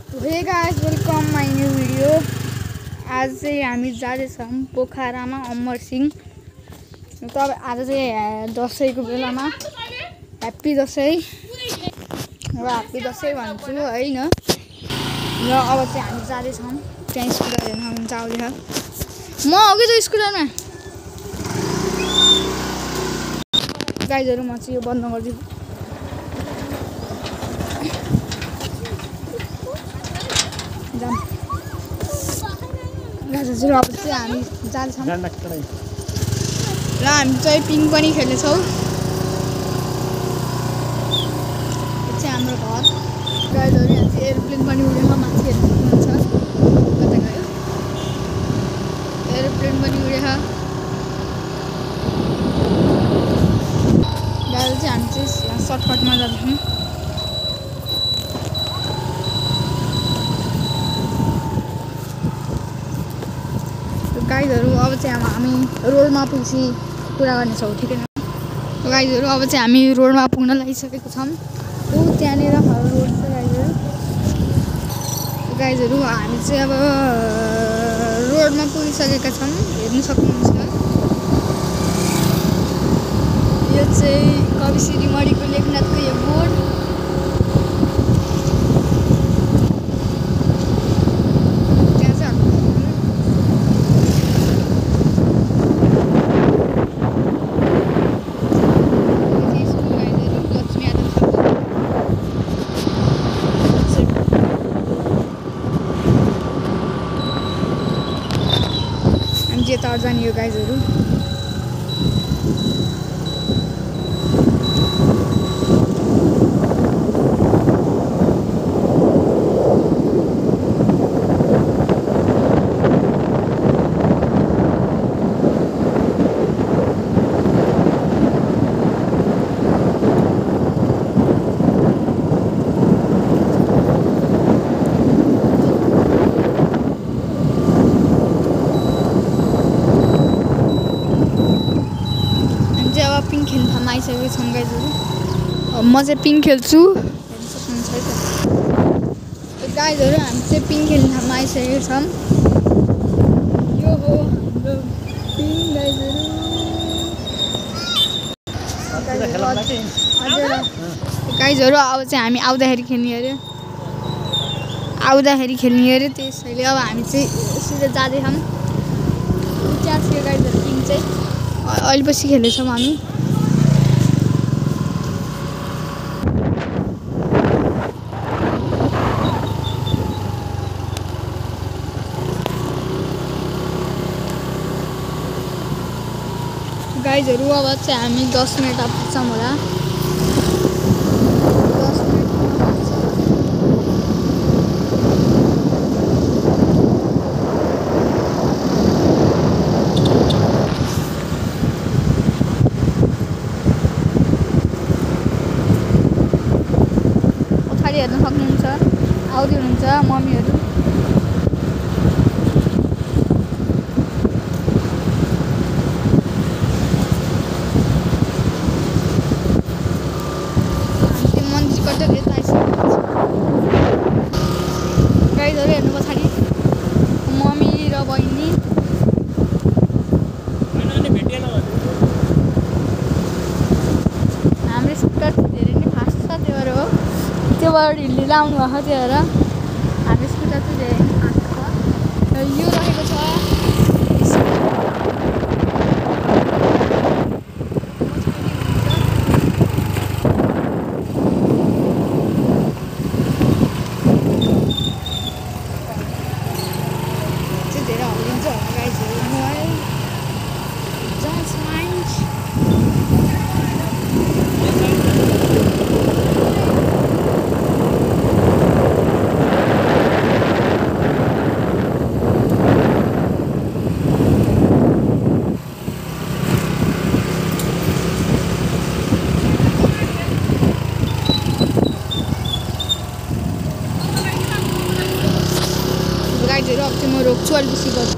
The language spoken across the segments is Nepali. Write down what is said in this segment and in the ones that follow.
Hey guys, welcome my new video. आज चाहिँ हामी जाँदैछौँ पोखरामा अमर सिंह। तब आज चाहिँ दसैँको बेलामा ह्याप्पी दसैँ र ह्याप्पी दसैँ भन्छु हैन। र अब चाहिँ हामी जाँदैछौँ त्यहाँ स्कुटर हेर्न हुन्छ आउँदैछ। म अघि त स्कुटरमा गाइजहरु म चाहिँ यो बन्द गर्दिछु। गाइजहरु अब चाहिँ हामी जाँदैछौँ र हामी चाहिँ पिङ पनि खेल्नेछौँ। यो चाहिँ हाम्रो घर। गाइजहरु यहाँ चाहिँ एरोप्लेन पनि उडेको माथि हेर्नुहुन्छ। कता गयो? एरोप्लेन पनि उडेको। गाइजहरु चाहिँ हामी चाहिँ सर्टकटमा जान्छौँ। गाइजहरु अब चाहिँ हामी रोडमा पुग्छी कुरा गर्नेछौँ ठीक हैन। गाइजहरु अब चाहिँ हामी रोडमा पुग्न लागिसकेको छौँ। उ त्यहाँनेर रोड छ गाइजहरु। गाइजहरु हामी चाहिँ अब रोडमा पुगिसकेका छौँ हेर्न सक्नुहुन्छ। यो चाहिँ कवि श्रीमणिको लेखनाथको यो बोर्ड। तार जाने यो गाइजहरु। पिङ खेल्न थाल्न आइसकेको छौँ गाइजहरु। म चाहिँ पिङ खेल्छु हेर्न सक्नुहुन्छ है त। गाइजहरु हामी चाहिँ पिङ खेल्न थाल्न आइसकेको छौँ। यो हो हाम्रो पिङ गाइजहरु। गाइजहरु अब चाहिँ हामी आउँदाखेरि खेल्ने अरे। त्यसैले अब हामी चाहिँ सिधै जाँदैछौँ। त्यहाँ थियो गाइजहरु पिङ चाहिँ अहिले पछि खेल्दैछौँ हामी। गाइजहरु अब चाहिँ हामी 10 मिनेट पुग्छौँ होला। 10 मिनेट पछाडि हेर्न सक्नुहुन्छ आउँदै हुनुहुन्छ मम्मीहरु। गाइजहरु हेर्नु पछाडि मम्मी र बहिनी। हाम्रो स्कुटर धेरै नै फास्ट छ त्यो भएर हो। त्यो भएर ढिल्ली लाउनु भएको त्यो भएर हाम्रो स्कुटर चाहिँ धेरै नै फास्ट छ। र यो रहेको छ गाइजहरु। अब चाहिँ म रोक्छु अलि पछि गर्छु।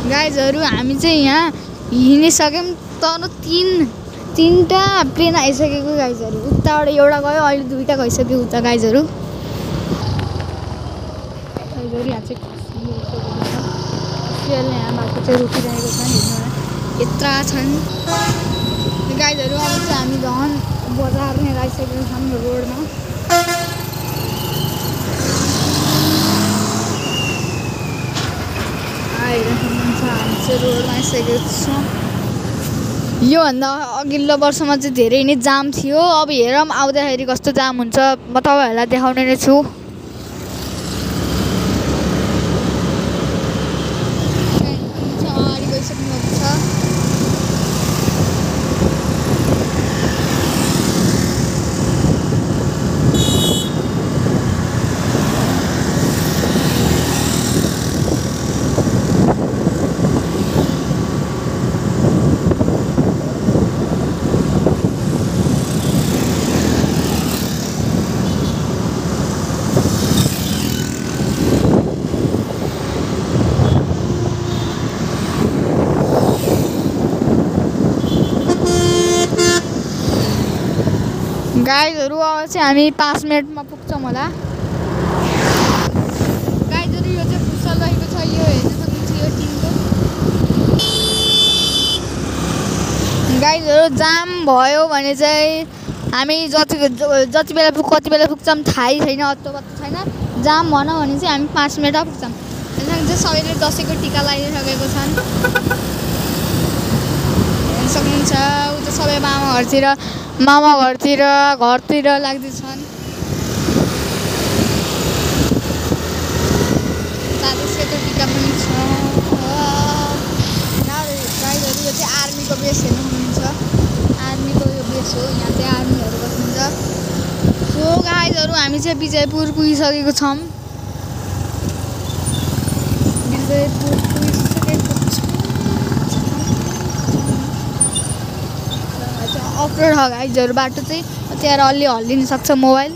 गाइजहरु हामी चाहिँ यहाँ हिँडिसक्यौँ तर तीनटा प्लेन आइसकेको गाइजहरू उताबाट एउटा गयो अहिले दुईटा गइसक्यो उता गाइजहरू यहाँ चाहिँ खसिरहेको यहाँ बाटो चाहिँ रोकिरहेको छ हिँड्नु यत्रा छन् गाइजहरू अब चाहिँ हामी झन् बजार नै आइसकेको छौँ रोडमा आइरहेको हुन्छ हामी चाहिँ रोडमा आइसकेको छौँ योभन्दा अघिल्लो वर्षमा चाहिँ धेरै नै जाम थियो अब हेरौँ आउँदाखेरि कस्तो जाम हुन्छ म तपाईँहरूलाई देखाउने नै छु अगाडि गइसक्नुभएको छ गाइजहरू अब चाहिँ हामी 5 मिनटमा पुग्छौँ होला गाइजहरू यो चाहिँ फुसल रहेको छ यो हेर्न सक्नुहुन्छ यो टिनको गाइजहरू जाम भयो भने चाहिँ हामी जति बेला कति बेला पुग्छौँ थाहै छैन अत्तो पत्तो छैन जाम भनौँ भने चाहिँ हामी 5 मिनटमा पुग्छौँ चाहिँ सबैले दसैँको टिका लगाइसकेको छन् हेर्न सक्नुहुन्छ उता सबै मामा घरतिर लाग्दैछन् सेतो टिका पनि छ गाइजहरू यो चाहिँ आर्मीको बेस हेर्नु सक्नुहुन्छ आर्मीको यो बेस हो यहाँ चाहिँ आर्मीहरू बस्नुहुन्छ सो गाइजहरू हामी चाहिँ विजयपुर पुगिसकेको छौँ अफरोड हो गाइजहरू बाटो चाहिँ त्यहाँ अलि हल्लिन सक्छ मोबाइल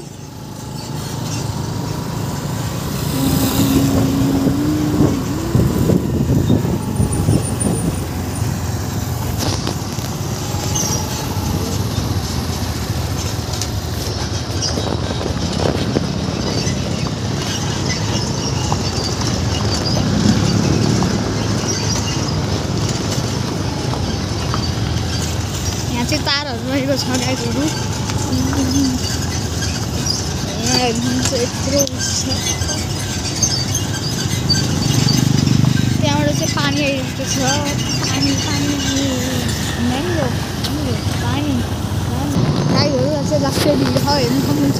तारहरू रहेको छ गाइजहरू त्यहाँबाट चाहिँ पानी आइरहेको छ पानी गाइजहरू चाहिँ लास्ट भिड छ हेर्नु सक्नुहुन्छ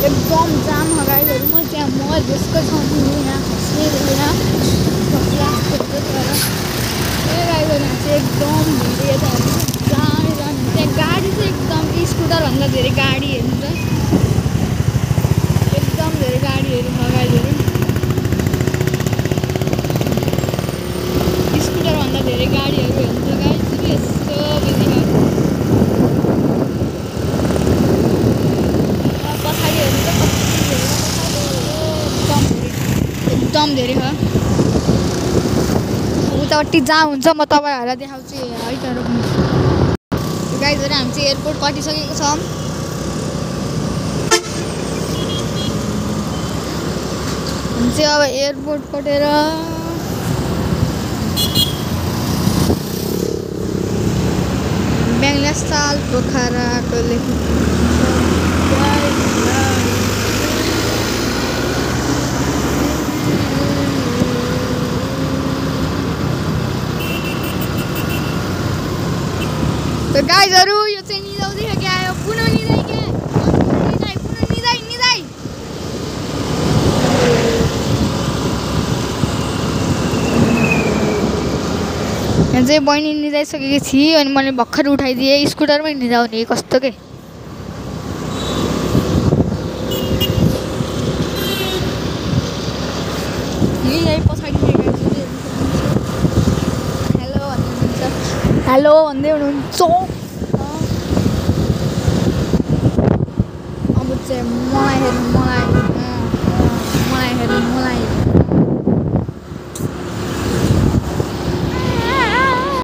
एकदम जाम हो गाइजहरू म त्यसको ठाउँ यहाँ खस्ने गाइजहरू चाहिँ एकदम भिड जाम त्यहाँ गाडी चाहिँ एकदम स्कुटरभन्दा धेरै गाडी हेर्नु त एकदम धेरै गाडीहरू छ गाइजहरू स्कुटरभन्दा धेरै गाडीहरू हेर्नु त गाइजहरू यस्तो बिजी एकदम धेरै छ उतापट्टि जाम हुन्छ म तपाईँहरूलाई देखाउँछु है त रोक्नु गाइजहरू हामी चाहिँ एयरपोर्ट कटिसकेको छौँ हामी चाहिँ अब एयरपोर्ट कटेर बेङ्गलास्थल पोखराको तो गाइजहरू यो चाहिँ निदाउँदै क्या आयो पुनः निदाइ क्या निदाइ यहाँ चाहिँ बहिनी निदाइसकेकी थिएँ अनि मैले भर्खर उठाइदिएँ स्कुटरमै निदाउने कस्तो के यही पछाडि हेलो भन्दै हुनुहुन्छ अब चाहिँ मलाई हेर्नु मलाई